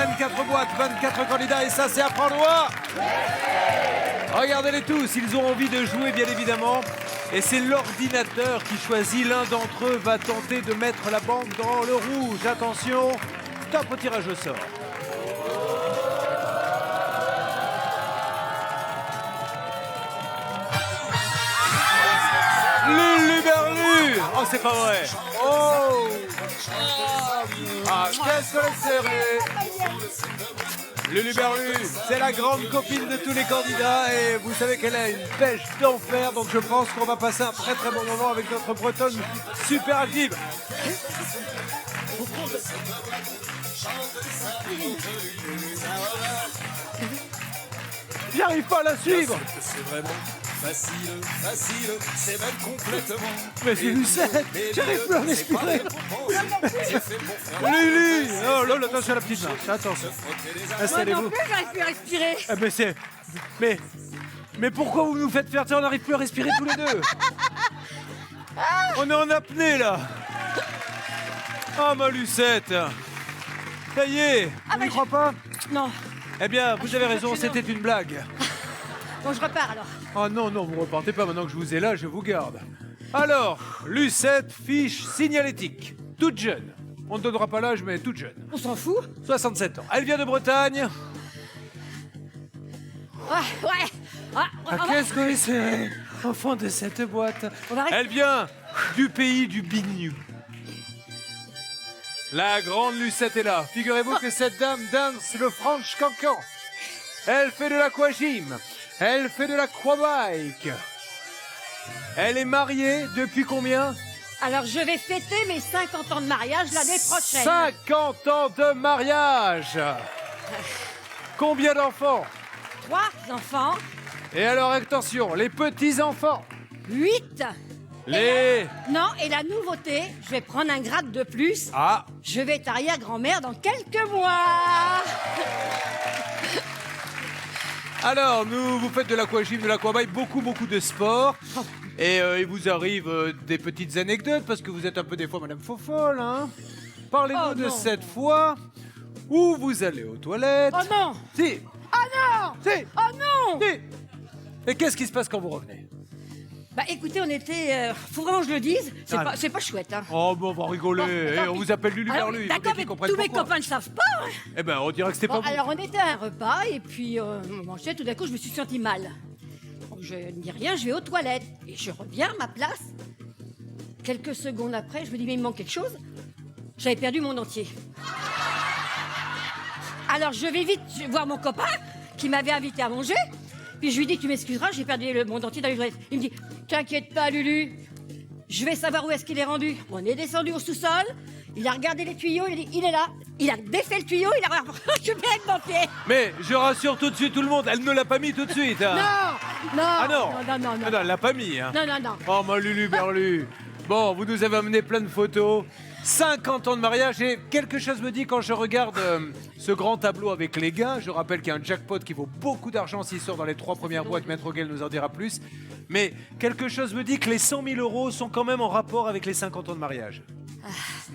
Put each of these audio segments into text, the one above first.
24 boîtes, 24 candidats et ça c'est à prendre au mot. Regardez-les tous, ils ont envie de jouer bien évidemment. Et c'est l'ordinateur qui choisit. L'un d'entre eux va tenter de mettre la banque dans le rouge. Attention, top au tirage au sort. Luluberlu. Oh, c'est pas vrai. Oh. Ah, qu'est-ce que c'est serré. Luluberlu, c'est la grande copine de tous les candidats et vous savez qu'elle a une pêche d'enfer, donc je pense qu'on va passer un très très bon moment avec notre Bretonne super active. J'arrive pas à la suivre. C'est vraiment facile, c'est même complètement. Mais c'est Lucette, j'arrive plus à respirer. Lulu. Oh là, attention à la petite marche, attention. Moi non Installez-vous. plus, j'arrive plus à respirer. Ah, mais c'est... Mais pourquoi vous nous faites faire ça? On n'arrive plus à respirer tous les deux. On est en apnée, là. Oh, ma Lucette. Ça y est, vous n'y croyez pas? Non. Eh bien, vous avez raison, c'était une blague. Bon, je repars alors. Oh non, non, vous repartez pas maintenant que je vous ai là, je vous garde. Alors, Lucette, fiche signalétique. Toute jeune. On ne donnera pas l'âge, mais toute jeune. On s'en fout. 67 ans. Elle vient de Bretagne. Ouais. Ah, Qu'est-ce que c'est au fond de cette boîte? On va rester- Elle vient du pays du bignou. La grande Lucette est là. Figurez-vous que cette dame danse le French cancan. Elle fait de l'aquagym. Elle fait de l'aquabike. Elle est mariée depuis combien? Alors, je vais fêter mes 50 ans de mariage l'année prochaine. 50 ans de mariage. Combien d'enfants? 3 enfants, Et alors attention, les petits-enfants. 8. Les... Non, et la nouveauté, je vais prendre un grade de plus. Ah, Je vais être arrière-grand-mère dans quelques mois. alors, vous faites de l'aquagym, de l'aquabike, beaucoup de sport. Et il vous arrive des petites anecdotes, parce que vous êtes un peu des fois Madame Fofolle, hein. Parlez-nous Oh, de non. cette fois où vous allez aux toilettes. Oh non. Si, Oh non. si, Oh non. si. Et qu'est-ce qui se passe quand vous revenez? Bah écoutez, on était... faut vraiment que je le dise, Ah. c'est pas chouette. Hein. Oh, bon, on va rigoler. Bon, Eh, on vous appelle Alors, Luluberlu. d'accord, mais tous mes copains ne savent pas. Hein. Eh ben, on dirait que c'était Bon, pas vous. alors on était à un repas et puis on mangeait, tout d'un coup je me suis sentie mal. Donc, je ne dis rien, je vais aux toilettes et je reviens à ma place. Quelques secondes après, je me dis mais il me manque quelque chose. J'avais perdu mon dentier. Alors je vais vite voir mon copain qui m'avait invité à manger. Puis je lui dis tu m'excuseras, j'ai perdu mon dentier dans les toilettes. Il me dit t'inquiète pas Lulu, je vais savoir où est-ce qu'il est rendu. On est descendu au sous-sol. Il a regardé les tuyaux, il a dit il est là. Il a défait le tuyau, il a récupéré le dentier. Mais je rassure tout de suite tout le monde, elle ne l'a pas mis tout de suite. Hein. Non, Ah non. non. Ah non, elle l'a pas mis. Hein. Non. Oh, ma Luluberlu. Bon, vous nous avez amené plein de photos. 50 ans de mariage et quelque chose me dit quand je regarde ce grand tableau avec les gars, je rappelle qu'il y a un jackpot qui vaut beaucoup d'argent s'il sort dans les 3 premières boîtes, Maître Gale nous en dira plus, mais quelque chose me dit que les 100 000 € sont quand même en rapport avec les 50 ans de mariage.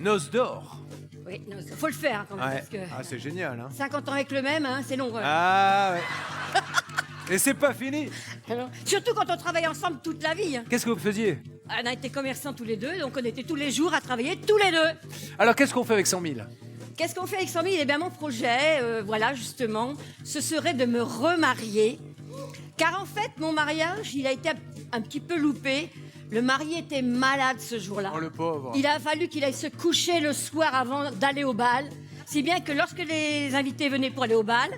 Noces d'or. Oui, non, faut le faire quand même, Ouais. parce que Ah, c'est génial, hein. 50 ans avec le même, hein, c'est long. Ah, ouais. Et c'est pas fini. Alors, surtout quand on travaille ensemble toute la vie. Hein. Qu'est-ce que vous faisiez? On a été commerçants tous les deux, donc on était tous les jours à travailler tous les deux. Alors, qu'est-ce qu'on fait avec 100 000? Qu'est-ce qu'on fait avec 100 000? Eh bien, mon projet, voilà, justement, ce serait de me remarier. Car en fait, mon mariage, il a été un petit peu loupé. Le marié était malade ce jour-là. Oh, le pauvre. Il a fallu qu'il aille se coucher le soir avant d'aller au bal. Si bien que lorsque les invités venaient pour aller au bal,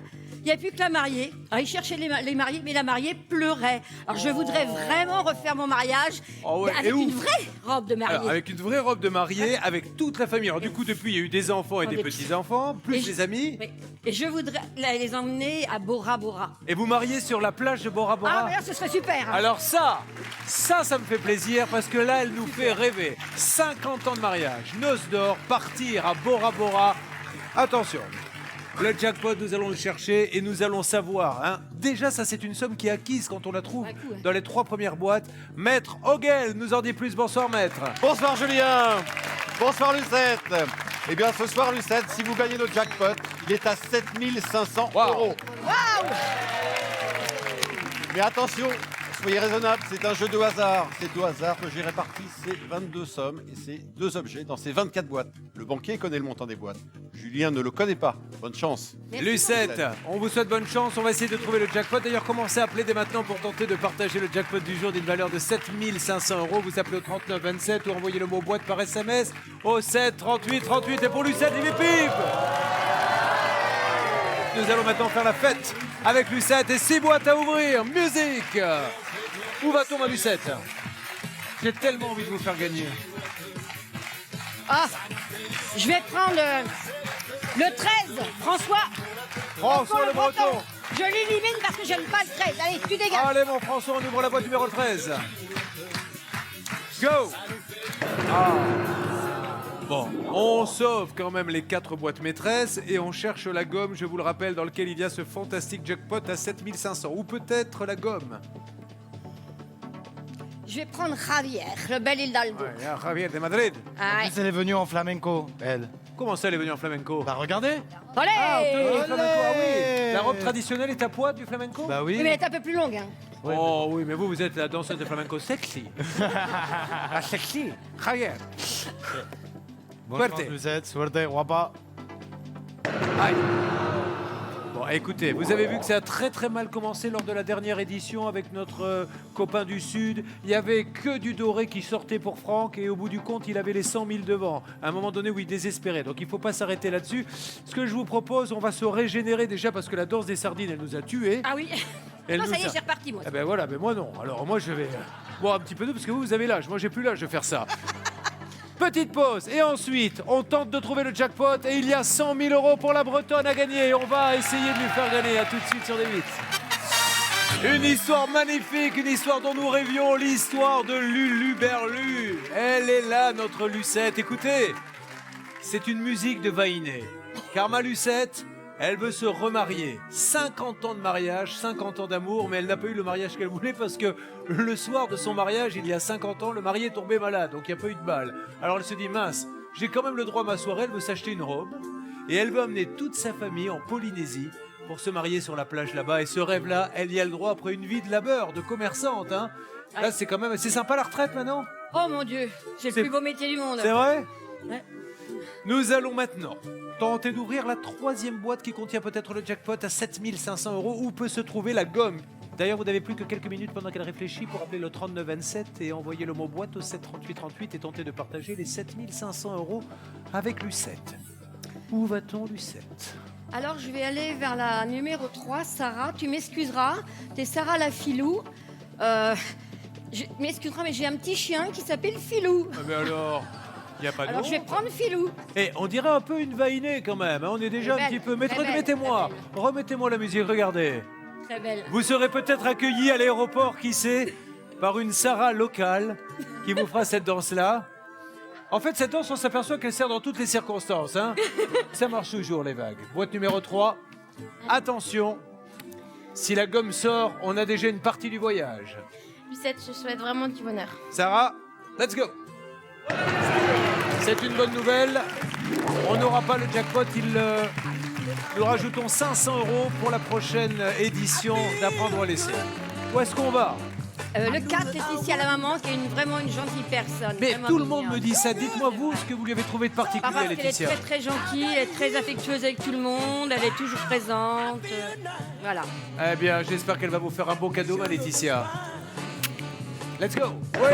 il n'y avait plus que la mariée. Alors, il cherchait les mariés, mais la mariée pleurait. Alors, je voudrais vraiment refaire mon mariage Oh ouais, avec et où? une vraie robe de mariée. Alors, avec une vraie robe de mariée, avec toute la famille. Alors, du coup, depuis, il y a eu des enfants et des petits-enfants, plus Et des amis. Oui. Et je voudrais les emmener à Bora Bora. Et vous mariez sur la plage de Bora Bora. Ah, mais là, ce serait super. Hein. Alors ça me fait plaisir parce que là, elle nous fait rêver. 50 ans de mariage, noces d'or, partir à Bora Bora. Attention, le jackpot, nous allons le chercher et nous allons savoir. Hein. Déjà, ça, c'est une somme qui est acquise quand on la trouve Un coup, hein. dans les 3 premières boîtes. Maître Hogel nous en dit plus. Bonsoir, maître. Bonsoir Julien. Bonsoir Lucette. Eh bien, ce soir, Lucette, si vous gagnez notre jackpot, il est à 7500 euros. Mais attention, soyez raisonnable, c'est un jeu de hasard. C'est au hasard que j'ai réparti ces 22 sommes et ces 2 objets dans ces 24 boîtes. Le banquier connaît le montant des boîtes. Julien ne le connaît pas. Bonne chance. Merci, Lucette, on vous souhaite bonne chance. On va essayer de trouver le jackpot. D'ailleurs, commencez à appeler dès maintenant pour tenter de partager le jackpot du jour d'une valeur de 7500 euros. Vous appelez au 3927 ou envoyez le mot boîte par SMS au 7 38 38. Et pour Lucette, il est pipe. Nous allons maintenant faire la fête avec Lucette et 6 boîtes à ouvrir. Musique. Où va-t-on, ma Lucette? J'ai tellement envie de vous faire gagner. Ah, je vais prendre le 13, François. François le Breton. Je l'élimine parce que j'aime pas le 13. Allez, tu dégages. Allez, mon François, on ouvre la boîte numéro 13. Go. Bon, on sauve quand même les 4 boîtes maîtresses et on cherche la gomme, je vous le rappelle, dans lequel il y a ce fantastique jackpot à 7500. Ou peut-être la gomme. Je vais prendre Javier, le bel Hidalgo. Ouais, Javier de Madrid. Ah, En plus, elle est venue en flamenco, elle. Comment ça, elle est venue en flamenco? Bah regardez. Olé Le flamenco, ah oui. Olé. La robe traditionnelle est à poids du flamenco? Bah Oui, oui. mais elle est un peu plus longue. Hein. Oh oui, mais vous êtes la danseuse de flamenco sexy. Ah, sexy. Javier. Bonne Suerte. chance, Lucette, suerte, guapa. Aïe. Bon, écoutez, vous avez vu que ça a très mal commencé lors de la dernière édition avec notre copain du Sud. Il n'y avait que du doré qui sortait pour Franck et au bout du compte, il avait les 100 000 devant. À un moment donné où il désespérait. Donc il ne faut pas s'arrêter là-dessus. Ce que je vous propose, on va se régénérer déjà parce que la danse des sardines, elle nous a tués. Ah oui. Elle Non, nous ça y est, a- j'ai reparti, moi. Eh ben voilà, mais moi non. Alors moi je vais boire un petit peu d'eau parce que vous avez l'âge. Moi j'ai plus l'âge de faire ça. Petite pause et ensuite on tente de trouver le jackpot et il y a 100 000 euros pour la Bretonne à gagner. Et on va essayer de lui faire gagner. À tout de suite sur des 8. Une histoire magnifique, une histoire dont nous rêvions, l'histoire de Lulu Berlu. Elle est là, notre Lucette. Écoutez, c'est une musique de Vainé. Car ma Lucette, elle veut se remarier. 50 ans de mariage, 50 ans d'amour, mais elle n'a pas eu le mariage qu'elle voulait parce que le soir de son mariage, il y a 50 ans, le marié est tombé malade, donc il n'y a pas eu de balle. Alors elle se dit, mince, j'ai quand même le droit à ma soirée, elle veut s'acheter une robe et elle veut emmener toute sa famille en Polynésie pour se marier sur la plage là-bas. Et ce rêve-là, elle y a le droit après une vie de labeur, de commerçante. Hein. Là, c'est quand même... C'est sympa la retraite maintenant? Oh mon Dieu, c'est le C'est- plus beau métier du monde. C'est vrai? Ouais. Nous allons maintenant tenter d'ouvrir la 3e boîte qui contient peut-être le jackpot à 7500 euros où peut se trouver la gomme. D'ailleurs, vous n'avez plus que quelques minutes pendant qu'elle réfléchit pour appeler le 3927 et envoyer le mot boîte au 7 38 38 et tenter de partager les 7500 euros avec Lucette. Où va-t-on, Lucette? Alors, je vais aller vers la numéro 3, Sarah. Tu m'excuseras, t'es Sarah la Filou. Je m'excuseras, mais j'ai un petit chien qui s'appelle Filou. Ah mais alors, il n'y a pas de Alors, je vais prendre Filou. Et on dirait un peu une vainée quand même, hein. On est déjà Très un belle, petit peu... très belle, Remettez-moi, très remettez-moi la musique, regardez. Très belle. Vous serez peut-être accueilli à l'aéroport, qui sait, par une Sarah locale qui vous fera cette danse-là. En fait, cette danse, on s'aperçoit qu'elle sert dans toutes les circonstances. Hein. Ça marche toujours, les vagues. Boîte numéro 3. Attention, si la gomme sort, on a déjà une partie du voyage. Lucette, je souhaite vraiment du bonheur. Sarah, let's go. C'est une bonne nouvelle. On n'aura pas le jackpot. Nous rajoutons 500 euros pour la prochaine édition d'Apprendre à laisser. Où est-ce qu'on va? Le 4 est ici à la maman, qui est vraiment une gentille personne. Mais vraiment tout le monde mignonne. me dit ça. Dites-moi vous ce que vous lui avez trouvé de Ah, particulier, parce qu'elle est Laetitia. très gentille, elle est très affectueuse avec tout le monde, elle est toujours présente. Voilà. Eh bien, j'espère qu'elle va vous faire un beau cadeau, ma Laetitia. Let's go. Oui.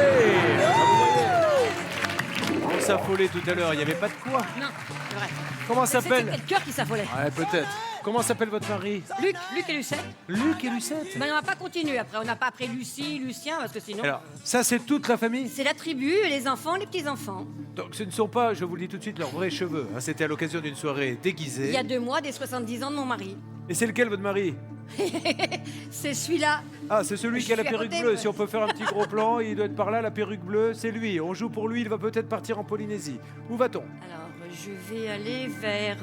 On s'affolait tout à l'heure. Il n'y avait pas de quoi. Non, c'est vrai. Comment C'était s'appelle? le cœur qui s'affolait. Ouais, peut-être. Comment s'appelle votre mari? Luc et Lucette. Luc et Lucette. Mais on n'a pas continué après. On n'a pas appris Lucie, Lucien, parce que sinon. Alors, ça, c'est toute la famille? C'est la tribu, les enfants, les petits-enfants. Donc, ce ne sont pas, je vous le dis tout de suite, leurs vrais cheveux. Hein. C'était à l'occasion d'une soirée déguisée. Il y a 2 mois, des 70 ans de mon mari. Et c'est lequel, votre mari? C'est celui-là. Ah, c'est celui qui a la Je suis à perruque côté, bleue. moi. Si on peut faire un petit gros plan, il doit être par là, la perruque bleue. C'est lui. On joue pour lui. Il va peut-être partir en Polynésie. Où va-t-on? Alors, je vais aller vers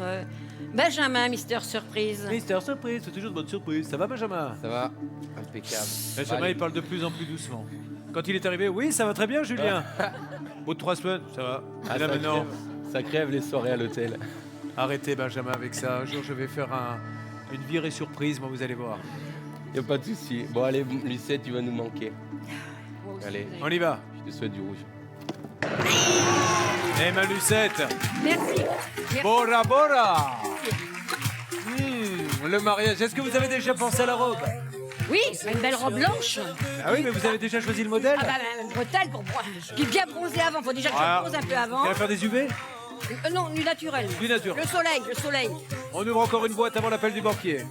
Benjamin, Mister Surprise. Mister Surprise, c'est toujours de bonne surprise. Ça va, Benjamin? Ça va, impeccable. Benjamin, il parle de plus en plus doucement. Quand il est arrivé, oui, ça va très bien, Julien. Au bout de 3 semaines, ça va. Et là, ça va maintenant, bien. Ça crève les soirées à l'hôtel. Arrêtez Benjamin avec ça. Un jour, je vais faire une virée surprise, moi, vous allez voir. Y a pas de souci. Bon, allez, Lucette, tu vas nous manquer. Moi aussi, Allez. vous allez- On y va. Je te souhaite du rouge. Eh ma Lucette, Merci. Bora Bora. Le mariage, est-ce que vous avez déjà pensé à la robe? Oui, une belle robe blanche. Ah oui, mais vous avez déjà choisi le modèle? Ah bah, une bretelle pour moi. Puis bien bronzé avant. Faut déjà que Ah. je bronze un peu avant. Tu vas faire des UV? Non, du naturel. Du naturel. Le soleil, le soleil. On ouvre encore une boîte avant l'appel du banquier.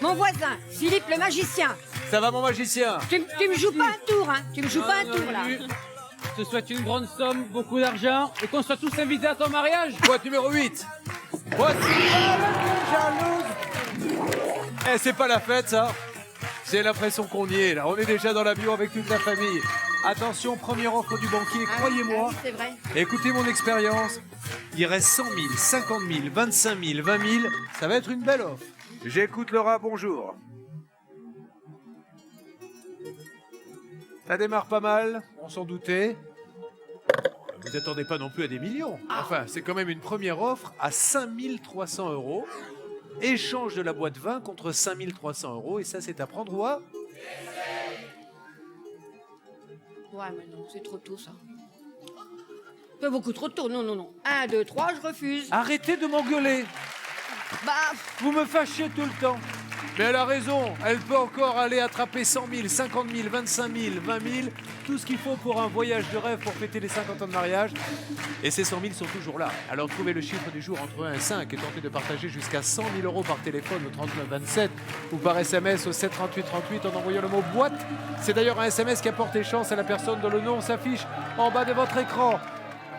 Mon voisin, Philippe le magicien. Ça va mon magicien? Tu me joues pas un tour, hein. Tu me joues pas un tour, là. Je te souhaite une grande somme, beaucoup d'argent et qu'on soit tous invités à ton mariage. Boîte numéro 8. Voici jalouse. Eh, c'est pas la fête, ça. C'est l'impression qu'on y est, là. On est déjà dans l'avion avec toute la famille. Attention, première offre du banquier, croyez-moi. Ah oui, c'est vrai. Écoutez mon expérience. Il reste 100 000, 50 000, 25 000, 20 000. Ça va être une belle offre. J'écoute Laura, bonjour. Ça démarre pas mal, on s'en doutait. Vous attendez pas non plus à des millions. Enfin, c'est quand même une première offre à 5 300 €. Échange de la boîte 20 contre 5 300 €. Et ça, c'est à prendre ou à... Ouais, mais non, c'est trop tôt, ça. C'est beaucoup trop tôt. Non, non, non. 1, 2, 3, je refuse. Arrêtez de m'engueuler. Bah, Vous me fâchez tout le temps. Mais elle a raison. Elle peut encore aller attraper 100 000, 50 000, 25 000, 20 000. Tout ce qu'il faut pour un voyage de rêve pour fêter les 50 ans de mariage. Et ces 100 000 sont toujours là. Alors trouvez le chiffre du jour entre 1 et 5 et tentez de partager jusqu'à 100 000 € par téléphone au 39 27 ou par SMS au 7 38 38 en envoyant le mot boîte. C'est d'ailleurs un SMS qui apporte chance à la personne dont le nom s'affiche en bas de votre écran.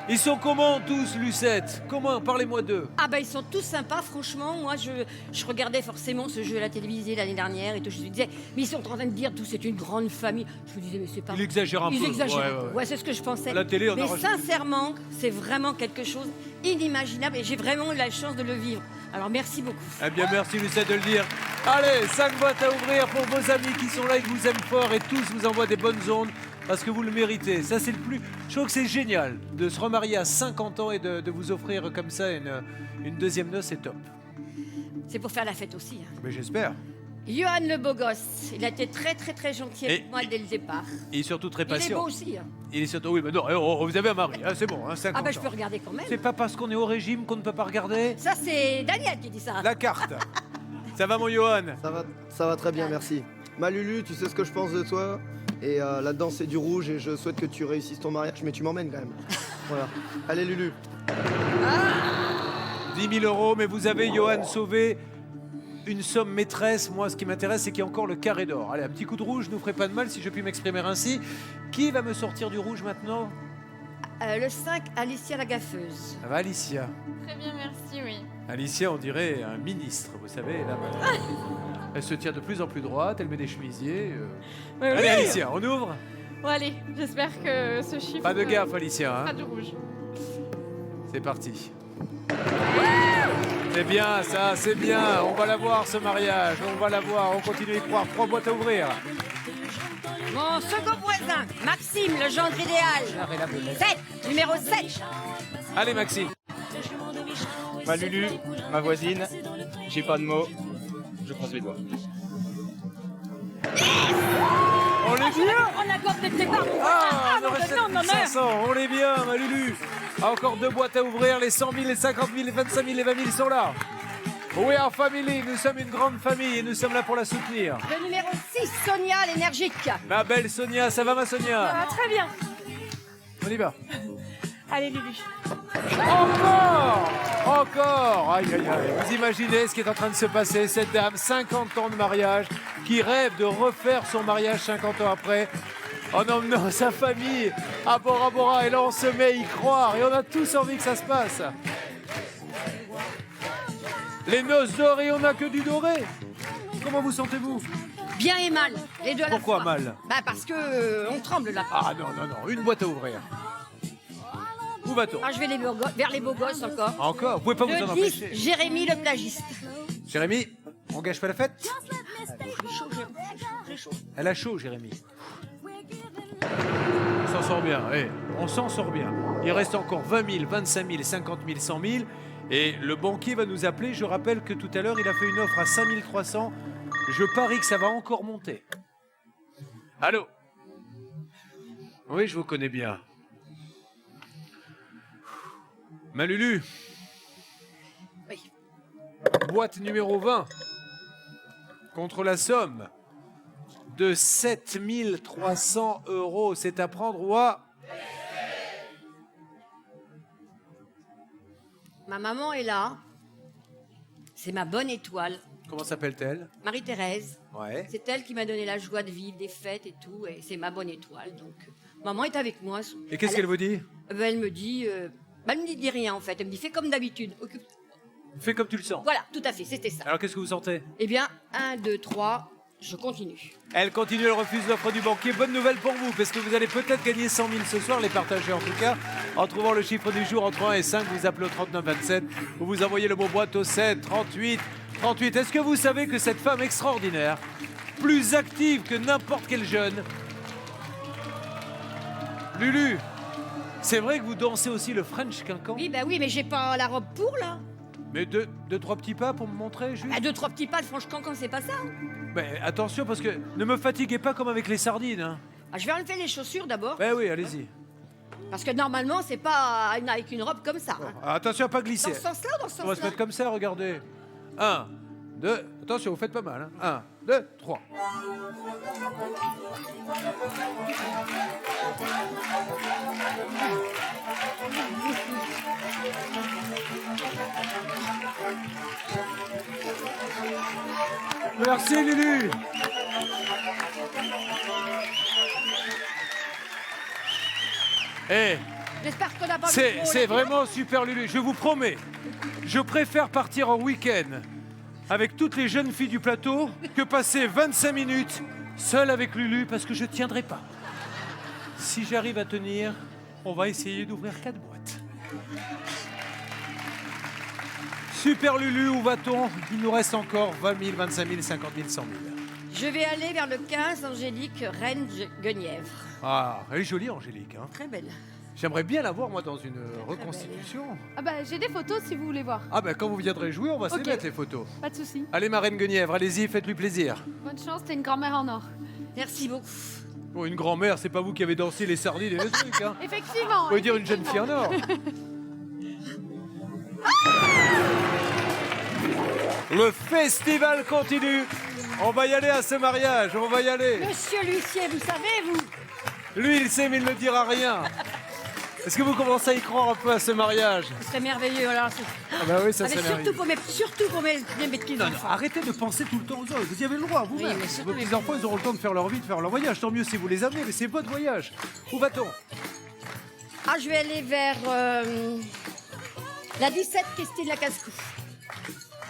Ils sont comment tous, Lucette? Comment? Parlez-moi d'eux. ah bah ils sont tous sympas, franchement. Moi, je regardais forcément ce jeu à la télévision l'année dernière et tout. Je me disais, mais ils sont en train de dire tout, c'est une grande famille. Je me disais, mais c'est pas... Il exagère un peu. Ils exagèrent Ouais, un peu. ouais. Ouais, c'est ce que je pensais. À la télé, on mais a rajouté. sincèrement, c'est vraiment quelque chose inimaginable et j'ai vraiment eu la chance de le vivre. Alors merci beaucoup. Eh bien, merci Lucette de le dire. Allez, 5 boîtes à ouvrir pour vos amis qui sont là et qui vous aiment fort et tous vous envoient des bonnes ondes parce que vous le méritez. Ça, c'est le plus... Je trouve que c'est génial de se remarier à 50 ans et de vous offrir comme ça une deuxième noce, c'est top. C'est pour faire la fête aussi. Hein. Mais j'espère. Johan le beau gosse, il a été très très très gentil avec Et- moi dès le départ. Il est surtout très Il est beau patient. aussi. Hein. Il est surtout... Oui, mais non, vous avez un mari, hein, c'est bon, hein, 50 Ah bah je ans. peux regarder quand même. C'est pas parce qu'on est au régime qu'on ne peut pas regarder Ça c'est Daniel qui dit ça. la carte. Ça va mon Johan? Ça va très bien, merci. Ma Lulu, tu sais ce que je pense de toi. Et là-dedans, c'est du rouge et je souhaite que tu réussisses ton mariage, mais tu m'emmènes quand même. Voilà. Allez, Lulu. 10 000 €, mais vous avez, Johan, sauvé une somme maîtresse. Moi, ce qui m'intéresse, c'est qu'il y a encore le carré d'or. Allez, un petit coup de rouge ne nous ferait pas de mal si je puis m'exprimer ainsi. Qui va me sortir du rouge maintenant? Le 5, Alicia la gaffeuse. Ça va, Alicia? Très bien, merci, oui. Alicia, on dirait un ministre, vous savez. Là, elle se tient de plus en plus droite, elle met des chemisiers. Allez, Alicia, on ouvre? Bon, allez, j'espère que ce chiffre... Pas de gaffe, Alicia. Pas Hein. du rouge. C'est parti. C'est bien, ça, c'est bien. On va la voir, ce mariage. On va la voir. On continue à y croire. 3 boîtes à ouvrir. Mon second voisin, Maxime, le gendre idéal. 7, numéro 7. Allez, Maxime. Ma Lulu, ma voisine, j'ai pas de mots, je croise les doigts. On est bien. On accorde des départs. Ah, on non, aurait non, non, 500. On est bien, ma Lulu. Encore 2 boîtes à ouvrir. Les 100 000, les 50 000, les 25 000, les 20 000 sont là. We are family. Nous sommes une grande famille et nous sommes là pour la soutenir. Le numéro 6, Sonia, l'énergique. Ma belle Sonia, ça va ma Sonia? Ah, très bien. On y va. Allez, Lulu. Encore! Encore! Aïe, aïe, aïe. Vous imaginez ce qui est en train de se passer? Cette dame, 50 ans de mariage, qui rêve de refaire son mariage 50 ans après, en emmenant sa famille à Bora Bora. Et là, on se met à y croire. Et on a tous envie que ça se passe. Les noces dorées, on n'a que du doré. Comment vous sentez-vous? Bien et mal, les deux à la Pourquoi fois. mal? Bah parce que on tremble là. Ah non, non, non. Une boîte à ouvrir. Où va-t-on? Ah, je vais vers les beaux gosses encore. Encore? Vous pouvez pas vous en Le 10, empêcher. Jérémy le plagiste. Jérémy, on gâche pas la fête? J'ai chaud, j'ai chaud. Elle a chaud, Jérémy. On s'en sort bien, oui. On s'en sort bien. Il reste encore 20 000, 25 000, 50 000, 100 000. Et le banquier va nous appeler. Je rappelle que tout à l'heure, il a fait une offre à 5 300. Je parie que ça va encore monter. Allô? Oui, je vous connais bien. Malulu? Oui. Boîte numéro 20. Contre la somme de 7 300 €. C'est à prendre ou à... Ma maman est là. C'est ma bonne étoile. Comment s'appelle-t-elle? Marie-Thérèse. Ouais. C'est elle qui m'a donné la joie de vivre, des fêtes et tout. Et c'est ma bonne étoile. Donc, maman est avec moi. Et qu'est-ce qu'elle vous dit? Elle me dit... elle me dit rien, en fait. Elle me dit, fais comme d'habitude. Fais comme tu le sens. Voilà, tout à fait, c'était ça. Alors qu'est-ce que vous sentez? Eh bien, 1, 2, 3, je continue. Elle continue, elle refuse l'offre du banquier. Bonne nouvelle pour vous, parce que vous allez peut-être gagner 100 000 ce soir, les partager en tout cas. En trouvant le chiffre du jour entre 1 et 5, vous appelez au 39 27 ou vous envoyez le mot boîte au 7 38 38. Est-ce que vous savez que cette femme extraordinaire, plus active que n'importe quel jeune, Lulu, c'est vrai que vous dansez aussi le French Quincan? Oui, bah oui, mais j'ai pas la robe pour, là. Mais deux, trois petits pas pour me montrer, juste. Bah, 2, 3 petits pas, franchement, quand c'est pas ça. Hein. Mais attention, parce que ne me fatiguez pas comme avec les sardines. Hein. Ah, je vais enlever les chaussures d'abord. Ben oui, allez-y. Parce que normalement, c'est pas avec une robe comme ça. Hein. Attention à pas glisser. Dans ce sens-là ou dans ce On va se sens-là? mettre comme ça, regardez. 1, 2, attention, vous faites pas mal. 1, 2, 3. Merci Lulu. Eh, J'espère qu'on n'a pas... c'est vraiment super Lulu, je vous promets. Je préfère partir en week-end avec toutes les jeunes filles du plateau que passer 25 minutes seul avec Lulu parce que je tiendrai pas. Si j'arrive à tenir, on va essayer d'ouvrir 4 boîtes. Super Lulu, où va-t-on? Il nous reste encore 20 000, 25 000, 50 000, 100 000. Je vais aller vers le 15, Angélique Reine-Guenièvre. Ah, elle est jolie Angélique. Hein. Très belle. J'aimerais bien la voir moi dans une reconstitution. Ah bah j'ai des photos si vous voulez voir. Ah ben quand vous viendrez jouer, on va se les Ok. mettre les photos. Pas de souci. Allez ma reine Guenièvre, allez-y, faites-lui plaisir. Bonne chance, t'es une grand-mère en or. Merci beaucoup. Bon, une grand-mère, c'est pas vous qui avez dansé les sardines et les trucs, hein. Effectivement. Vous pouvez dire une jeune fille en or. Le festival continue. On va y aller à ce mariage, on va y aller. Monsieur l'huissier, vous savez, vous... Lui, il sait, mais il ne dira rien. Est-ce que vous commencez à y croire un peu à ce mariage? Ce serait merveilleux, alors. Ah bah oui, ça Avec serait merveilleux. surtout pour mes petits Non, non, enfants. arrêtez de penser tout le temps aux autres. Vous y avez le droit, vous-même. Oui, mais surtout Vos petits-enfants, ils auront le temps de faire leur vie, de faire leur voyage. Tant mieux si vous les amenez, mais c'est votre voyage. Où va-t-on? Ah, je vais aller vers la 17, Christine Lacascou.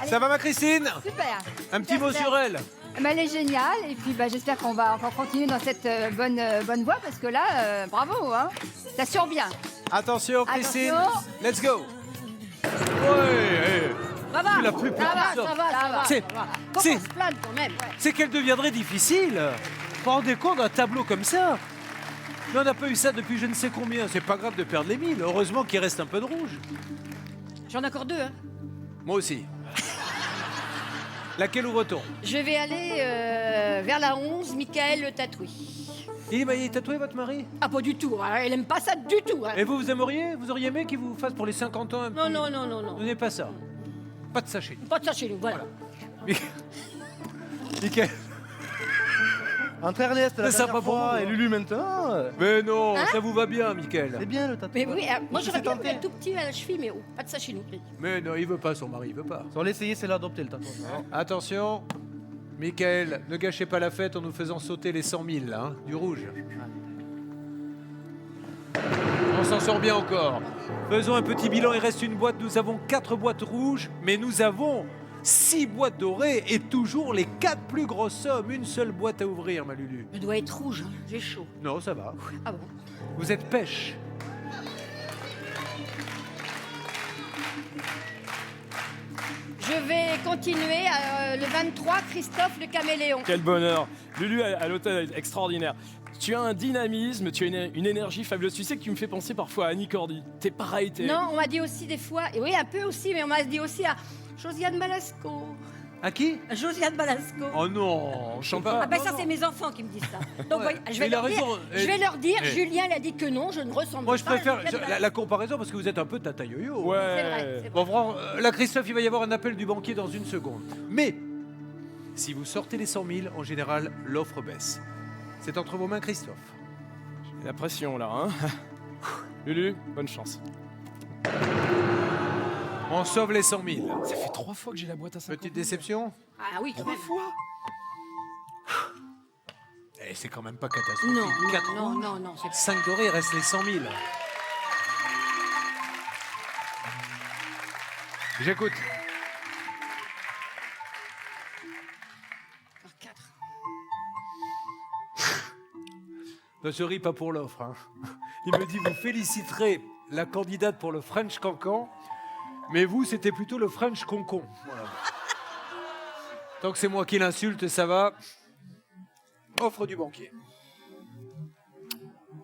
Ça va, ma Christine? Super. Un petit mot sur elle. Elle est géniale et puis j'espère qu'on va encore continuer dans cette bonne voie parce que là, bravo, hein. Ça sort bien. Attention, Christine. Attention. Let's go. Ouais. Ça va, Tu l'as plus ça va, ça va. C'est- Faut c'est- qu'on se plaindre quand même. C'est qu'elle deviendrait difficile. Vous vous rendez compte d'un tableau comme ça? Mais on n'a pas eu ça depuis je ne sais combien. C'est pas grave de perdre les 1000. Heureusement qu'il reste un peu de rouge. J'en ai encore 2, hein. Moi aussi. Laquelle ouvre-t-on? Je vais aller vers la 11, Michael Le Tatoué. Il est tatoué, votre mari? Ah, pas du tout, hein. Elle aime pas ça du tout. Hein. Et vous aimeriez? Vous auriez aimé qu'il vous fasse pour les 50 ans un Non, petit- non, non, non, non. Vous n'avez pas ça. Pas de ça chez nous. Pas de ça chez nous, voilà. Nickel. Entre Ernest la Mais ça dernière va pas fois pour et vous, Lulu maintenant. Mais non, Hein? ça vous va bien, Mickaël. C'est bien le tatouage. Mais oui, moi j'aurais C'est bien tenté. voulu être tout petit à la cheville, mais oh, pas de ça chez nous. Mais non, il veut pas, son mari, il veut pas. Sans l'essayer, c'est l'adopter le tatouage. Attention, Mickaël, ne gâchez pas la fête en nous faisant sauter les 100 000, hein, du rouge. On s'en sort bien encore. Faisons un petit bilan, il reste une boîte. Nous avons 4 boîtes rouges, mais nous avons 6 boîtes dorées et toujours les 4 plus grosses sommes. Une seule boîte à ouvrir, ma Lulu. Je dois être rouge, hein. J'ai chaud. Non, ça va. Ah bon? Vous êtes pêche. Je vais continuer le 23, Christophe le Caméléon. Quel bonheur. Lulu à l'hôtel est extraordinaire. Tu as un dynamisme, tu as une énergie fabuleuse. Tu sais que tu me fais penser parfois à Annie Cordy. T'es pareil, t'es... Non, on m'a dit aussi des fois, et oui, un peu aussi, mais on m'a dit aussi à Josiane Balasco. À qui? À Josiane Balasco. Oh non, je sais pas. Ah ben ça, c'est mes enfants qui me disent ça. Donc, Ouais, voyez, je mais vais il a leur dire, raison. je vais leur dire, Eh. Julien, il a dit que non, je ne ressemble Moi, je pas à préfère Josiane la Balasco. comparaison parce que vous êtes un peu tata yo-yo. Ouais. C'est vrai, c'est Bon, vrai. là, Christophe, il va y avoir un appel du banquier dans une seconde. Mais, si vous sortez les 100 000, en général, l'offre baisse. C'est entre vos mains, Christophe. J'ai la pression là, hein. Lulu, bonne chance. On sauve les 100 000. Ça fait 3 fois que j'ai la boîte à 50 Petite déception? Ah oui, quand 3 même. fois. Eh, c'est quand même pas catastrophique. Non, 4 non, non, non, c'est 5 dorés, il reste les 100 000. J'écoute. encore 4. Ne se ris pas pour l'offre. Hein. Il me dit, vous féliciterez la candidate pour le French Cancan, mais vous, c'était plutôt le French Concon. Voilà. Tant que c'est moi qui l'insulte, ça va. Offre du banquier.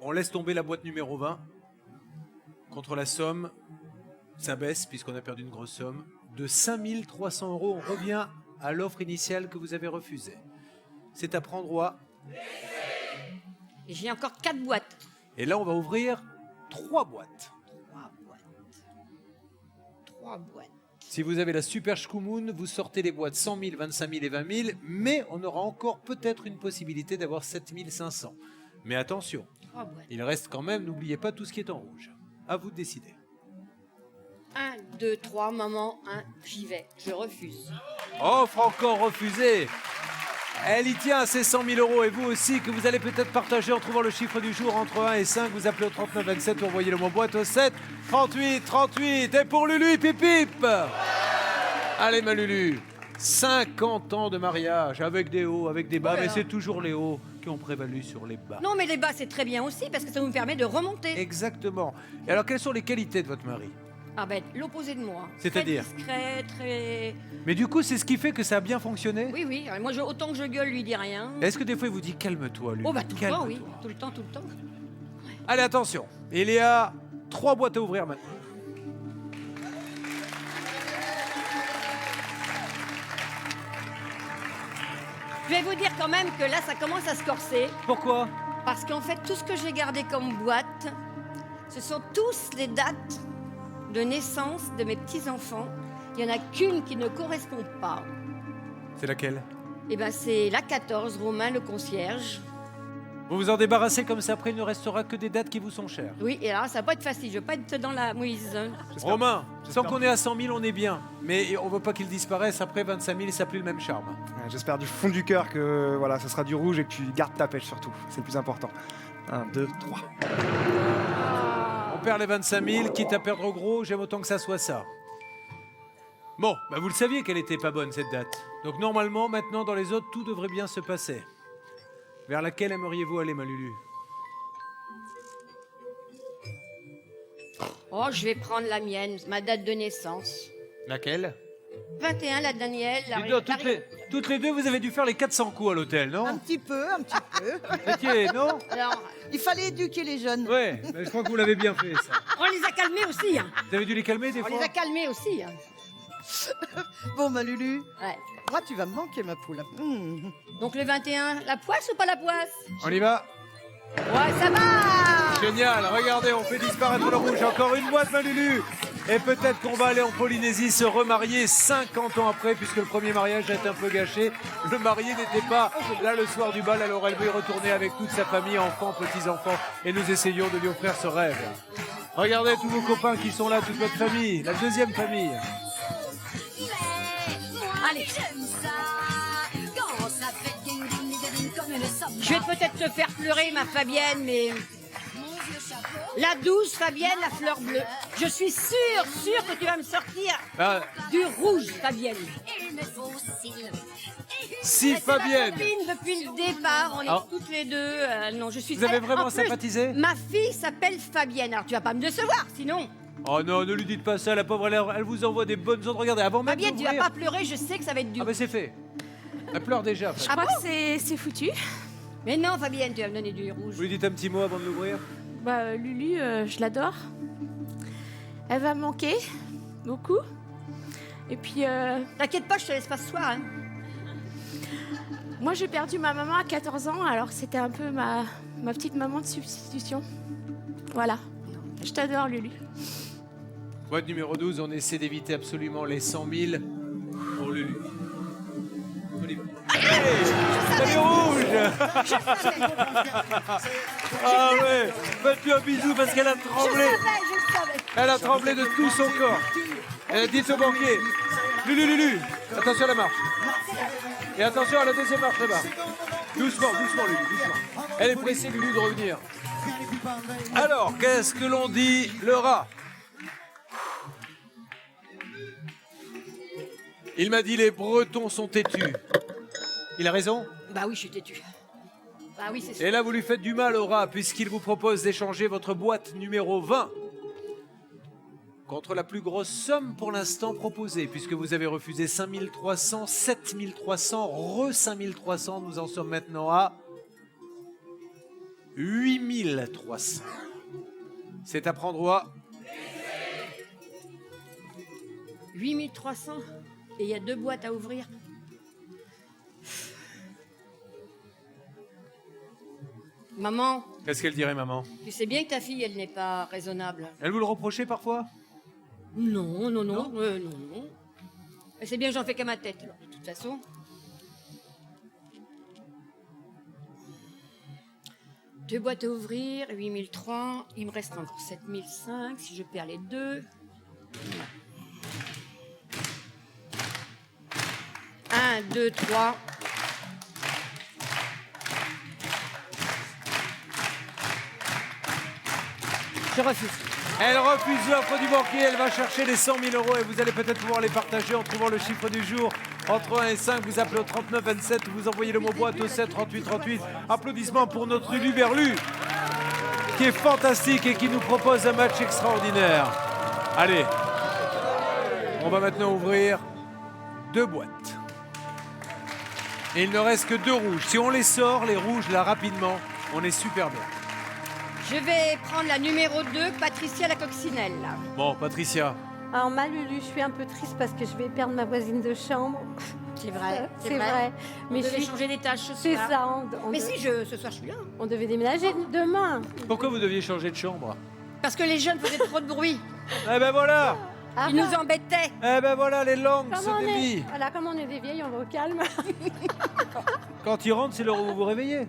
On laisse tomber la boîte numéro 20. Contre la somme, ça baisse, puisqu'on a perdu une grosse somme. De 5 300 €, on revient à l'offre initiale que vous avez refusée. C'est à prendre ou à... Et j'ai encore 4 boîtes. Et là, on va ouvrir 3 boîtes. 3 boîtes. 3 boîtes. Si vous avez la super Shkumun, vous sortez les boîtes 100 000, 25 000 et 20 000, mais on aura encore peut-être une possibilité d'avoir 7 500. Mais attention, 3 boîtes. il reste quand même, n'oubliez pas tout ce qui est en rouge. À vous de décider. 1, 2, 3, maman, 1, j'y vais. Je refuse. Offre encore refusée. Elle y tient à ses 100 000 € et vous aussi, que vous allez peut-être partager en trouvant le chiffre du jour entre 1 et 5. Vous appelez au 39 27 ou envoyez le mot boîte au 7 38 38. Et pour Lulu, pip pip. Allez ma Lulu, 50 ans de mariage avec des hauts, avec des bas, Oh là mais là. c'est toujours les hauts qui ont prévalu sur les bas. Non, mais les bas, c'est très bien aussi parce que ça nous permet de remonter. Exactement. Et alors, quelles sont les qualités de votre mari? Ah ben, l'opposé de moi. C'est-à-dire? Très discret, très... Mais du coup, c'est ce qui fait que ça a bien fonctionné? Oui, oui. Moi, autant que je gueule, lui dit rien. Est-ce que des fois, il vous dit calme-toi, Lulu? Oh bah tout le temps, calme-toi. oui. Tout le temps, tout le temps. Allez, attention. Il y a 3 boîtes à ouvrir maintenant. Je vais vous dire quand même que là, ça commence à se corser. Pourquoi? Parce qu'en fait, tout ce que j'ai gardé comme boîte, ce sont tous les dates de naissance de mes petits-enfants. Il n'y en a qu'une qui ne correspond pas. C'est laquelle? Eh ben, c'est la 14, Romain le concierge. Vous vous en débarrassez comme ça, après il ne restera que des dates qui vous sont chères. Oui, et alors ça va pas être facile, je veux pas être dans la mouise. Romain, tant qu'on est à 100 000, on est bien. Mais on veut pas qu'il disparaisse, après 25 000, ça n'a plus le même charme. J'espère du fond du cœur que voilà, ça sera du rouge et que tu gardes ta pêche surtout. C'est le plus important. 1, 2, 3. On perd les 25 000, quitte à perdre gros, j'aime autant que ça soit ça. Bon, bah vous le saviez qu'elle était pas bonne cette date. Donc normalement, maintenant, dans les autres, tout devrait bien se passer. Vers laquelle aimeriez-vous aller, ma Lulu? Oh, je vais prendre la mienne, ma date de naissance. Laquelle? 21, la Danielle. Dites donc, toutes les deux, vous avez dû faire les 400 coups à l'hôtel, non? Un petit peu, un petit peu. Étiez, non? Alors, Il fallait éduquer les jeunes. Ouais, mais je crois que vous l'avez bien fait, ça. on les a calmés aussi. Hein. Vous avez dû les calmer des On fois? les a calmés aussi. Hein. Bon, ma Lulu, Ouais. moi, tu vas me manquer, ma poule. Donc le 21, la poisse ou pas la poisse? On y va? Ouais, ça va. Génial, regardez, on fait disparaître le rouge. Encore une boîte, ma Lulu. Et peut-être qu'on va aller en Polynésie se remarier 50 ans après, puisque le premier mariage a été un peu gâché. Le marié n'était pas là le soir du bal, alors elle veut y retourner avec toute sa famille, enfants, petits-enfants, et nous essayons de lui offrir ce rêve. Regardez tous vos copains qui sont là, toute votre famille, la deuxième famille. Allez. Je vais peut-être te faire pleurer, ma Fabienne, mais... La 12, Fabienne, la fleur bleue. Je suis sûre que tu vas me sortir Ah, du rouge, Fabienne. si C'est ma Fabienne, copine depuis le départ, on est Alors, toutes les deux. Non, je suis. vous avez En vraiment plus, sympathisé? Ma fille s'appelle Fabienne. Alors tu vas pas me décevoir, sinon. Oh non, ne lui dites pas ça, la pauvre, elle vous envoie des bonnes ondes. Regardez, avant même Fabienne, tu vas d'ouvrir... pas pleurer. Je sais que ça va être dur. Ah ben c'est fait. Elle pleure déjà. Ah bon, C'est foutu. Mais non, Fabienne, tu vas me donner du rouge. Vous lui dites un petit mot avant de l'ouvrir? Bah, Lulu, je l'adore. Elle va me manquer beaucoup. Et puis, t'inquiète pas, je te laisse pas ce soir. Hein. Moi, j'ai perdu ma maman à 14 ans, alors c'était un peu ma petite maman de substitution. Voilà. Je t'adore, Lulu. Boîte numéro 12, on essaie d'éviter absolument les 100 000 pour Lulu. Allez, rouge. Ah ouais, faites-lui un bisou parce qu'elle a tremblé. Je savais. Elle a tremblé de tout son corps. Elle a dit au banquier, Lulu, attention à la marche. Et attention à la deuxième marche là-bas. Doucement, Lulu, doucement. Elle est pressée, Lulu, de revenir. Alors, qu'est-ce que l'on dit, le rat? Il m'a dit les Bretons sont têtus. Il a raison? Bah oui, je suis têtu. Bah oui, c'est sûr. Et là, vous lui faites du mal au rat, puisqu'il vous propose d'échanger votre boîte numéro 20 contre la plus grosse somme pour l'instant proposée, puisque vous avez refusé 5300, 7300, re 5300. Nous en sommes maintenant à 8300. C'est à prendre au 8300. Et il y a 2 boîtes à ouvrir. Maman, Qu'est-ce qu'elle dirait, maman? tu sais bien que ta fille, elle n'est pas raisonnable. Elle vous le reprochait parfois? Non. Non. Elle sait bien que j'en fais qu'à ma tête, alors, de toute façon. Deux boîtes à ouvrir, 8003. Il me reste encore 7005 si je perds les deux. 1, 2, 3. Je refuse. Elle refuse l'offre du banquier, elle va chercher les 100 000 euros et vous allez peut-être pouvoir les partager en trouvant le chiffre du jour. Entre 1 et 5, vous appelez au 39 27, vous envoyez le mot boîte au 7 38 38. Applaudissements pour notre Lulu Berlu, qui est fantastique et qui nous propose un match extraordinaire. Allez, on va maintenant ouvrir 2 boîtes. Et il ne reste que 2 rouges. Si on les sort, les rouges, là, rapidement, on est super bien. Je vais prendre la numéro 2, Patricia la coccinelle. Bon, Patricia. Alors, ma Lulu, je suis un peu triste parce que je vais perdre ma voisine de chambre. C'est vrai, C'est vrai. Mais je vais changer des tâches ce soir. C'est ça. Mais si, ce soir, je suis là. On devait déménager demain. Pourquoi vous deviez changer de chambre? Parce que les jeunes faisaient trop de bruit. Eh ben voilà. Ils nous embêtaient. Eh ben voilà, les langues Comme se on est, délient. voilà, comme on est des vieilles, on va au calme. Quand ils rentrent, c'est l'heure où vous vous réveillez.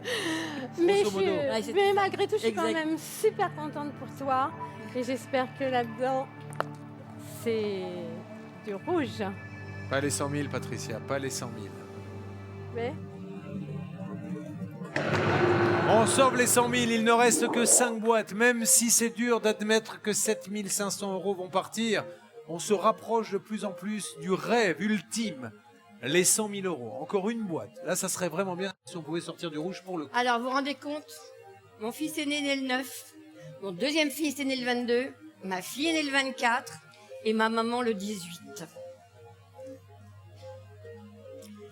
Mais, Grosso modo. mais malgré tout, je suis quand Exact. même super contente pour toi. Et j'espère que là-dedans, c'est du rouge. Pas les 100 000, Patricia, pas les 100 000. Mais On sauve les 100 000, il ne reste que 5 boîtes. Même si c'est dur d'admettre que 7 500 euros vont partir, on se rapproche de plus en plus du rêve ultime. Les 100 000 euros. Encore une boîte. Là, ça serait vraiment bien si on pouvait sortir du rouge pour le coup. Alors, vous vous rendez compte? Mon fils est né le 9, mon deuxième fils est né le 22, ma fille est née le 24 et ma maman le 18.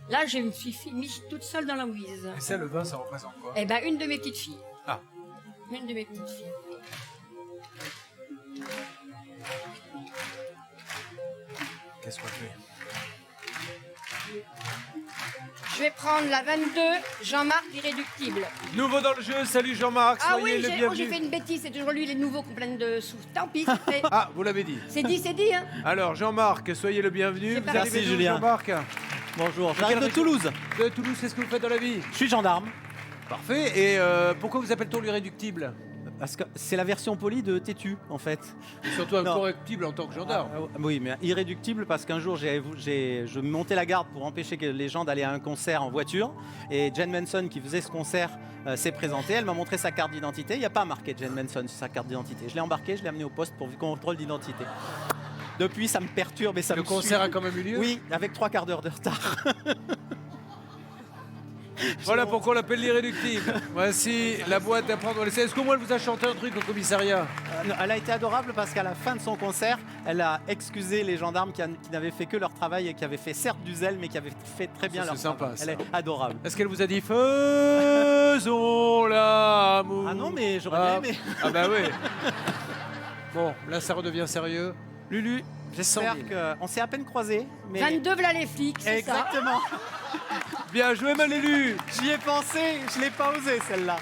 Là, je me suis mise toute seule dans la mouise. Et ça, le 20, ça représente quoi? Eh ben, une de mes petites filles. Ah. Une de mes petites filles. Qu'est-ce qu'on fait? Je vais prendre la 22, Jean-Marc l'irréductible. Nouveau dans le jeu, salut Jean-Marc, Ah soyez oui, le j'ai bienvenu. fait une bêtise, c'est toujours lui les nouveaux qui prennent de sous. Tant pis, c'est fait. Ah, vous l'avez dit. C'est dit, hein. Alors, Jean-Marc, soyez le bienvenu. Vous parti. arrivez Merci, d'où, Julien. Jean-Marc? Bonjour, De j'arrive quelle de Toulouse. De Toulouse, qu'est-ce que vous faites dans la vie? Je suis gendarme. Parfait. Et pourquoi vous appelle-t-on l'irréductible? Parce que c'est la version polie de têtu, en fait. Et surtout Non. incorrectible en tant que gendarme. Oui, mais irréductible parce qu'un jour, je montais la garde pour empêcher les gens d'aller à un concert en voiture. Et Jen Manson, qui faisait ce concert, s'est présentée. Elle m'a montré sa carte d'identité. Il n'y a pas marqué Jen Manson sur sa carte d'identité. Je l'ai embarqué, je l'ai amené au poste pour contrôle d'identité. Depuis, ça me perturbe et ça Le me concert suit. a quand même eu lieu? Oui, avec 3 quarts d'heure de retard. Voilà pourquoi on l'appelle l'irréductible. Voici la boîte à prendre au laisser. Est-ce qu'au moins elle vous a chanté un truc au commissariat? Non, elle a été adorable parce qu'à la fin de son concert, elle a excusé les gendarmes qui n'avaient fait que leur travail et qui avaient fait certes du zèle, mais qui avaient fait très bien Ça, leur c'est sympa, travail. ça. Elle est adorable. Est-ce qu'elle vous a dit feu faisons l'amour. Ah non, mais j'aurais bien aimé. Ah bah oui. Bon, là ça redevient sérieux. Lulu, J'espère qu'on s'est à peine croisés. Mais... 22 v'là les flics, c'est ça. Exactement. Bien joué, ma Lulu. J'y ai pensé, je l'ai pas osé celle-là.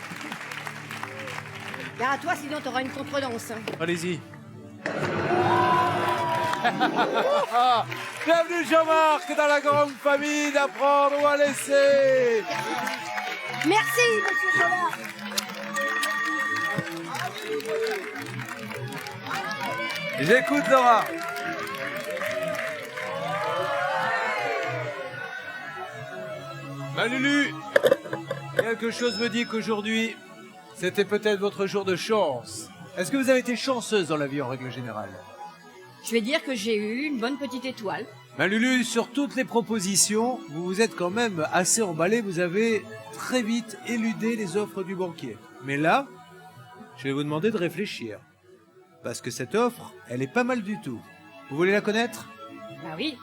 Gare à toi, sinon t'auras une contredanse. Hein. Allez-y. Bienvenue Jean-Marc dans la grande famille d'apprendre ou à laisser. Merci, monsieur Jean-Marc. J'écoute Laura. Ma Lulu, quelque chose me dit qu'aujourd'hui, c'était peut-être votre jour de chance. Est-ce que vous avez été chanceuse dans la vie en règle générale? Je vais dire que j'ai eu une bonne petite étoile. Ma Lulu, sur toutes les propositions, vous vous êtes quand même assez emballé. Vous avez très vite éludé les offres du banquier. Mais là, je vais vous demander de réfléchir. Parce que cette offre, elle est pas mal du tout. Vous voulez la connaître? Bah oui.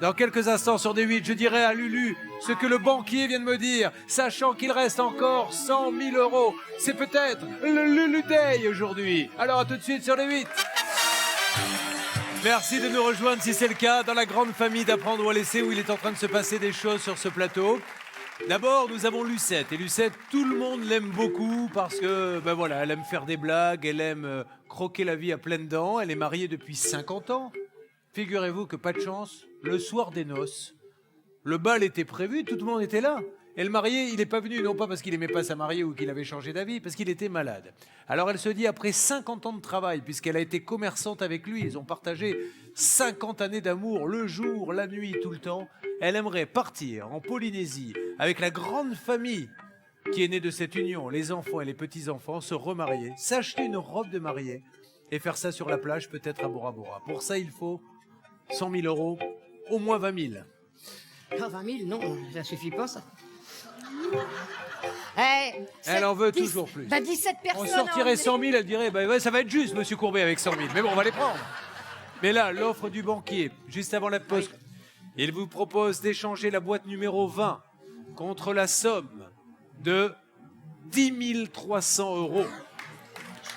Dans quelques instants sur D8, je dirai à Lulu ce que le banquier vient de me dire, sachant qu'il reste encore 100 000 euros. C'est peut-être le Lulu Day aujourd'hui. Alors à tout de suite sur D8. Merci de nous rejoindre si c'est le cas dans la grande famille d'apprendre ou à laisser où il est en train de se passer des choses sur ce plateau. D'abord, nous avons Lucette. Et Lucette, tout le monde l'aime beaucoup parce que, ben voilà, elle aime faire des blagues, elle aime croquer la vie à pleines dents. Elle est mariée depuis 50 ans. Figurez-vous que pas de chance, le soir des noces, le bal était prévu, tout le monde était là. Et le marié, il n'est pas venu, non pas parce qu'il n'aimait pas sa mariée ou qu'il avait changé d'avis, parce qu'il était malade. Alors elle se dit, après 50 ans de travail, puisqu'elle a été commerçante avec lui, ils ont partagé 50 années d'amour, le jour, la nuit, tout le temps, elle aimerait partir en Polynésie avec la grande famille qui est née de cette union, les enfants et les petits-enfants, se remarier, s'acheter une robe de mariée et faire ça sur la plage, peut-être à Bora Bora. Pour ça, il faut 100 000 euros, au moins 20 000. Ah, 20 000, non, ça suffit pas, ça. Elle en veut toujours plus. Bah 17 personnes. On sortirait 100 000, elle dirait, bah ouais, ça va être juste, monsieur Courbet, avec 100 000. Mais bon, on va les prendre. Mais là, l'offre du banquier, juste avant la pause, il vous propose d'échanger la boîte numéro 20 contre la somme de 10 300 euros.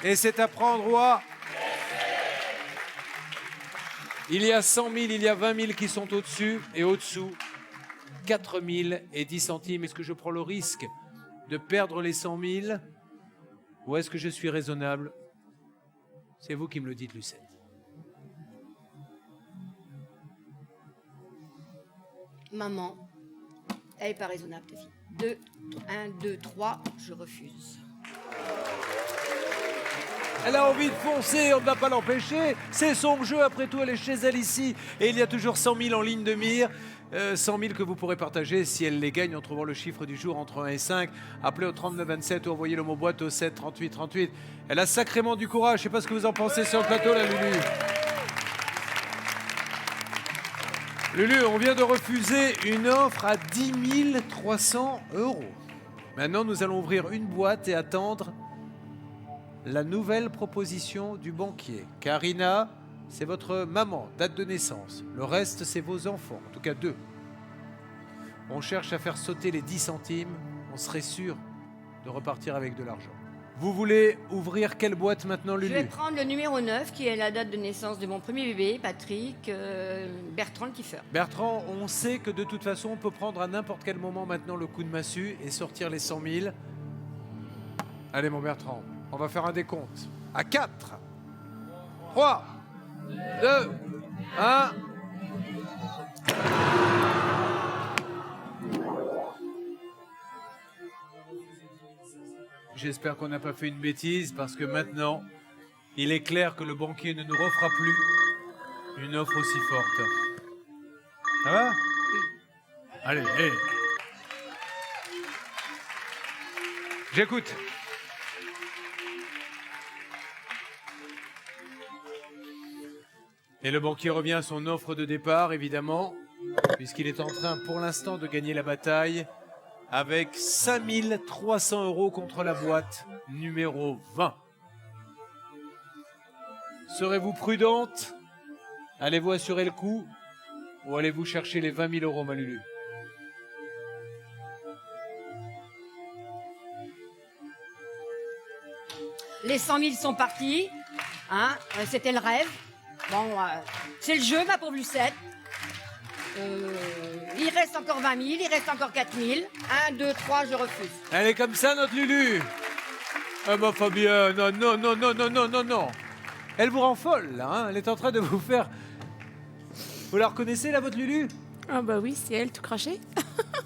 Et c'est à prendre ou à... Il y a 100 000, il y a 20 000 qui sont au-dessus et au-dessous, 4 000 et 10 centimes. Est-ce que je prends le risque de perdre les 100 000 ou est-ce que je suis raisonnable? C'est vous qui me le dites, Lucette. Maman, elle n'est pas raisonnable, ta fille. 1, 2, 3, je refuse. Elle a envie de foncer, on ne va pas l'empêcher. C'est son jeu, après tout, elle est chez elle ici. Et il y a toujours 100 000 en ligne de mire. 100 000 que vous pourrez partager si elle les gagne en trouvant le chiffre du jour entre 1 et 5. Appelez au 39 27 ou envoyez le mot boîte au 7 38 38. Elle a sacrément du courage. Je ne sais pas ce que vous en pensez sur le plateau, la Lulu. Lulu, on vient de refuser une offre à 10 300 euros. Maintenant, nous allons ouvrir une boîte et attendre la nouvelle proposition du banquier. Karina, c'est votre maman, date de naissance. Le reste, c'est vos enfants, en tout cas 2. On cherche à faire sauter les 10 centimes. On serait sûr de repartir avec de l'argent. Vous voulez ouvrir quelle boîte maintenant, Lulu? Je vais prendre le numéro 9, qui est la date de naissance de mon premier bébé, Patrick Bertrand Kiefer. Bertrand, on sait que de toute façon, on peut prendre à n'importe quel moment maintenant le coup de massue et sortir les 100 000. Allez, mon Bertrand, on va faire un décompte. À 4, 3, 2, 1... J'espère qu'on n'a pas fait une bêtise parce que maintenant, il est clair que le banquier ne nous refera plus une offre aussi forte. Ça va? Allez, allez. J'écoute. Et le banquier revient à son offre de départ, évidemment, puisqu'il est en train pour l'instant de gagner la bataille avec 5 300 euros contre la boîte numéro 20. Serez-vous prudente? Allez-vous assurer le coup? Ou allez-vous chercher les 20 000 euros, ma Lulu? Les 100 000 sont partis. Hein, c'était le rêve. Bon, c'est le jeu, ma pauvre Lucette. Il reste encore 20 000, il reste encore 4 000. 1, 2, 3, je refuse. Elle est comme ça, notre Lulu. Ah bah Fabien, non, non, non, non, non, non, non, non. Elle vous rend folle, là. Hein, elle est en train de vous faire... Vous la reconnaissez, là, votre Lulu? Ah bah oui, c'est elle tout craché.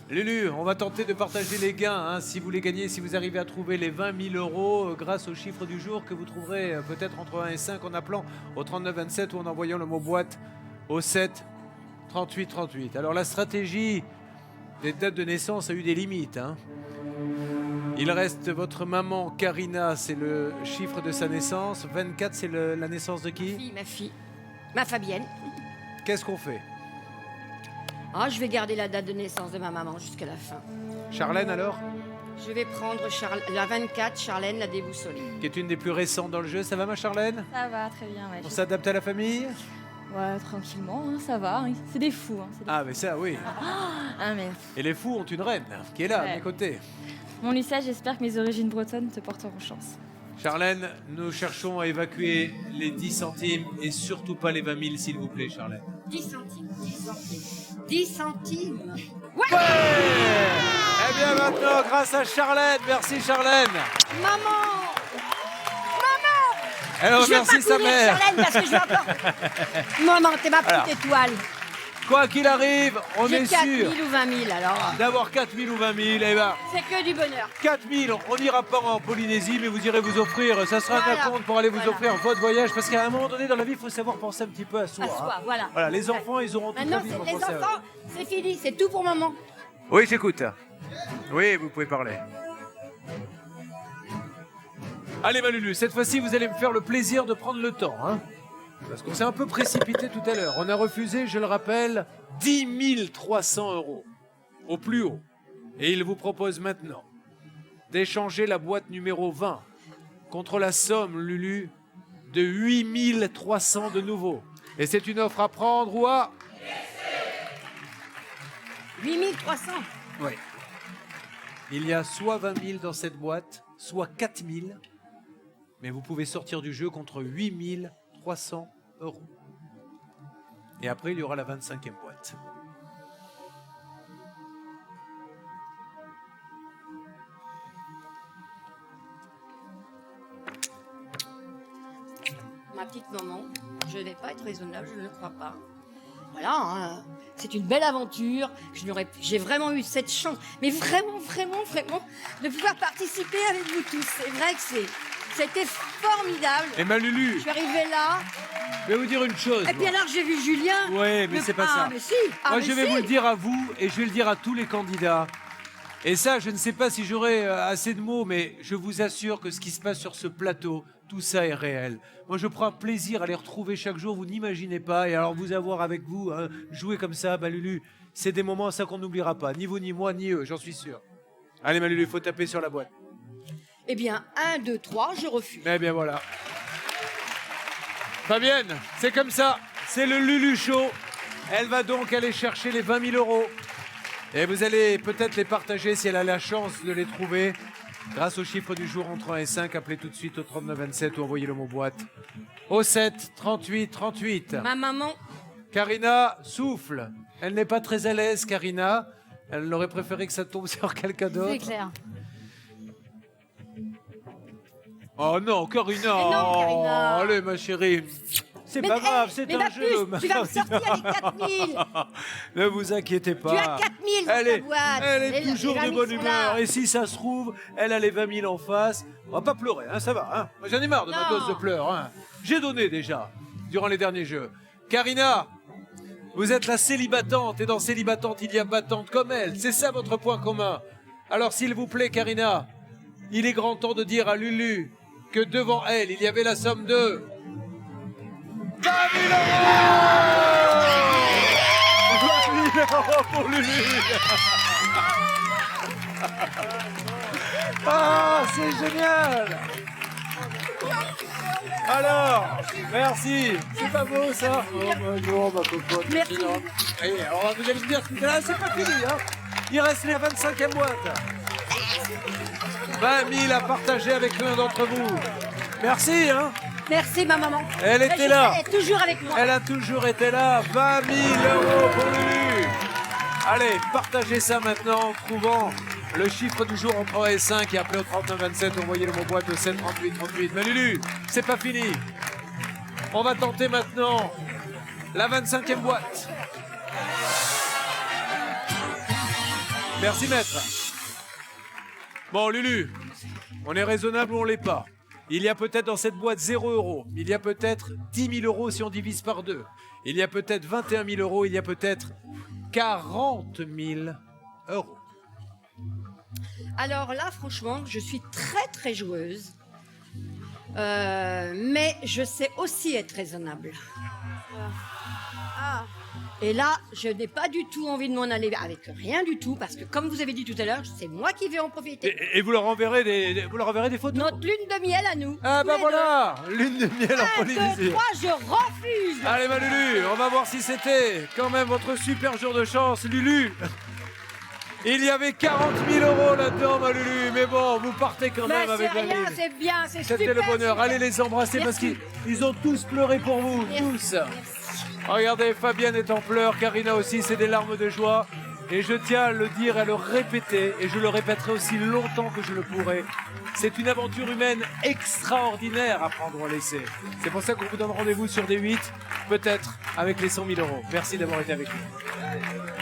Lulu, on va tenter de partager les gains. Hein, si vous les gagnez, si vous arrivez à trouver les 20 000 euros grâce au chiffre du jour que vous trouverez peut-être entre 1 et 5 en appelant au 3927 ou en envoyant le mot boîte au 7 38 38. Alors la stratégie des dates de naissance a eu des limites. Hein. Il reste votre maman Karina, c'est le chiffre de sa naissance. 24, c'est la naissance de qui? Ma fille, ma Fabienne. Qu'est-ce qu'on fait? Ah, je vais garder la date de naissance de ma maman jusqu'à la fin. Charlène alors? Je vais prendre la 24, Charlène, la déboussolée. Qui est une des plus récentes dans le jeu. Ça va ma Charlène? Ça va, très bien, ouais. On s'adapte à la famille? Ouais, tranquillement, hein, ça va. C'est des fous. Hein, Ah mais ça oui. Ah, mais... Et les fous ont une reine qui est là, à mes côtés. Mon Lucien, j'espère que mes origines bretonnes te porteront chance. Charlène, nous cherchons à évacuer les 10 centimes et surtout pas les 20 000, s'il vous plaît, Charlène. 10 centimes, 10 centimes. 10 centimes. Ouais, Eh bien maintenant, grâce à Charlène, merci Charlène. Maman. Elle remercie sa mère. Charlène, parce que je vais encore... Maman, t'es ma petite étoile. Quoi qu'il arrive, on est sûr. 4 000 ou 20 000 alors. D'avoir 4 000 ou 20 000, eh ben... C'est que du bonheur. 4 000, on n'ira pas en Polynésie, mais vous irez vous offrir, ça sera un compte pour aller vous offrir votre voyage, parce qu'à un moment donné dans la vie, il faut savoir penser un petit peu à soi. À soi, hein. voilà. Voilà, les enfants, ils auront toute la Maintenant, vie c'est pour les penser à eux. enfants, c'est fini, c'est tout pour maman. Oui, j'écoute. Oui, vous pouvez parler. Allez, ma Lulu, cette fois-ci, vous allez me faire le plaisir de prendre le temps. Hein, parce qu'on s'est un peu précipité tout à l'heure. On a refusé, je le rappelle, 10 300 euros. Au plus haut. Et il vous propose maintenant d'échanger la boîte numéro 20 contre la somme, Lulu, de 8 300 de nouveau. Et c'est une offre à prendre ou à... 8 300. Oui. Il y a soit 20 000 dans cette boîte, soit 4 000. Mais vous pouvez sortir du jeu contre 8 300 euros. Et après, il y aura la 25e boîte. Ma petite maman, je ne vais pas être raisonnable, je ne le crois pas. Voilà, hein, c'est une belle aventure. J'ai vraiment eu cette chance, mais vraiment, vraiment, vraiment, de pouvoir participer avec vous tous. C'est vrai que c'était formidable. Et ma Lulu, Je suis arrivée là, je vais vous dire une chose. et puis moi. alors j'ai vu Julien. Oui, mais c'est pas ça. Mais si. Ah, Moi, mais je vais si. vous le dire à vous et je vais le dire à tous les candidats. Et ça, je ne sais pas si j'aurai assez de mots, mais je vous assure que ce qui se passe sur ce plateau, tout ça est réel. Moi, je prends plaisir à les retrouver chaque jour, vous n'imaginez pas. Et alors, vous avoir avec vous, hein, jouer comme ça, bah, Lulu, c'est des moments, ça, qu'on n'oubliera pas. Ni vous, ni moi, ni eux, j'en suis sûr. Allez, ma Lulu, il faut taper sur la boîte. Eh bien, 1, 2, 3, je refuse. Eh bien, voilà. Fabienne, c'est comme ça. C'est le Lulu Show. Elle va donc aller chercher les 20 000 euros. Et vous allez peut-être les partager si elle a la chance de les trouver. Grâce au chiffre du jour entre 1 et 5, appelez tout de suite au 3927 ou envoyez le mot boîte au 7 38 38. Ma maman. Karina souffle. Elle n'est pas très à l'aise, Karina. Elle aurait préféré que ça tombe sur quelqu'un d'autre. C'est clair. Oh non, Karina. Mais non, Karina. Oh, allez, ma chérie. C'est Mais, pas grave, hey, c'est mais un ma jeu. puce, tu vas me sortir les 4 000. Ne vous inquiétez pas. Tu as 4 000 dans ta boîte. Elle est Les- toujours les de amis bonne sont humeur. là. Et si ça se trouve, elle a les 20 000 en face. On va pas pleurer, hein, ça va. Hein. Moi, j'en ai marre de ma Non. dose de pleurs. Hein. J'ai donné déjà, durant les derniers jeux. Karina, vous êtes la célibatante. Et dans célibatante, il y a battante comme elle. C'est ça votre point commun. Alors, s'il vous plaît, Karina, il est grand temps de dire à Lulu que devant elle, il y avait la somme de... 20 000 euros 20 000 euros pour Lulu. Ah, c'est génial. Alors, merci. C'est pas beau ça? Oh bah non, ma cocotte. Merci. Non. Allez, alors vous allez me dire que là, c'est pas fini. Hein. Il reste les 25e boîtes. 20 000 à partager avec l'un d'entre vous. Merci, hein. Merci ma maman. Elle était là. Elle est toujours avec moi. Elle a toujours été là. 20 000 € pour Lulu. Allez, partagez ça maintenant en trouvant le chiffre du jour entre 1 et 5 et appelez au 3927, envoyez le mot boîte au 7 38 38. Mais Lulu, c'est pas fini. On va tenter maintenant la 25e boîte. Merci maître. Bon Lulu, on est raisonnable ou on l'est pas. Il y a peut-être dans cette boîte 0 €. Il y a peut-être 10 000 € si on divise par 2. Il y a peut-être 21 000 €. Il y a peut-être 40 000 €. Alors là, franchement, je suis très joueuse. Mais je sais aussi être raisonnable. Et là, je n'ai pas du tout envie de m'en aller avec rien du tout, parce que comme vous avez dit tout à l'heure, c'est moi qui vais en profiter. Et vous leur enverrez des photos. Notre lune de miel à nous. Ah bah voilà, lune de miel en 1, 2, Polynésie. 3, je refuse. Allez ma Lulu, on va voir si c'était quand même votre super jour de chance. Lulu, il y avait 40 000 € là-dedans ma Lulu, mais bon, vous partez quand même avec la c'est rien, mine. c'est bien, c'est super. C'était le bonheur, super. allez les embrasser parce qu'ils ont tous pleuré pour vous, tous. Regardez, Fabienne est en pleurs, Karina aussi, c'est des larmes de joie. Et je tiens à le dire, à le répéter, et je le répéterai aussi longtemps que je le pourrai. C'est une aventure humaine extraordinaire à prendre ou à laisser. C'est pour ça qu'on vous donne rendez-vous sur D8, peut-être avec les 100 000 €. Merci d'avoir été avec nous.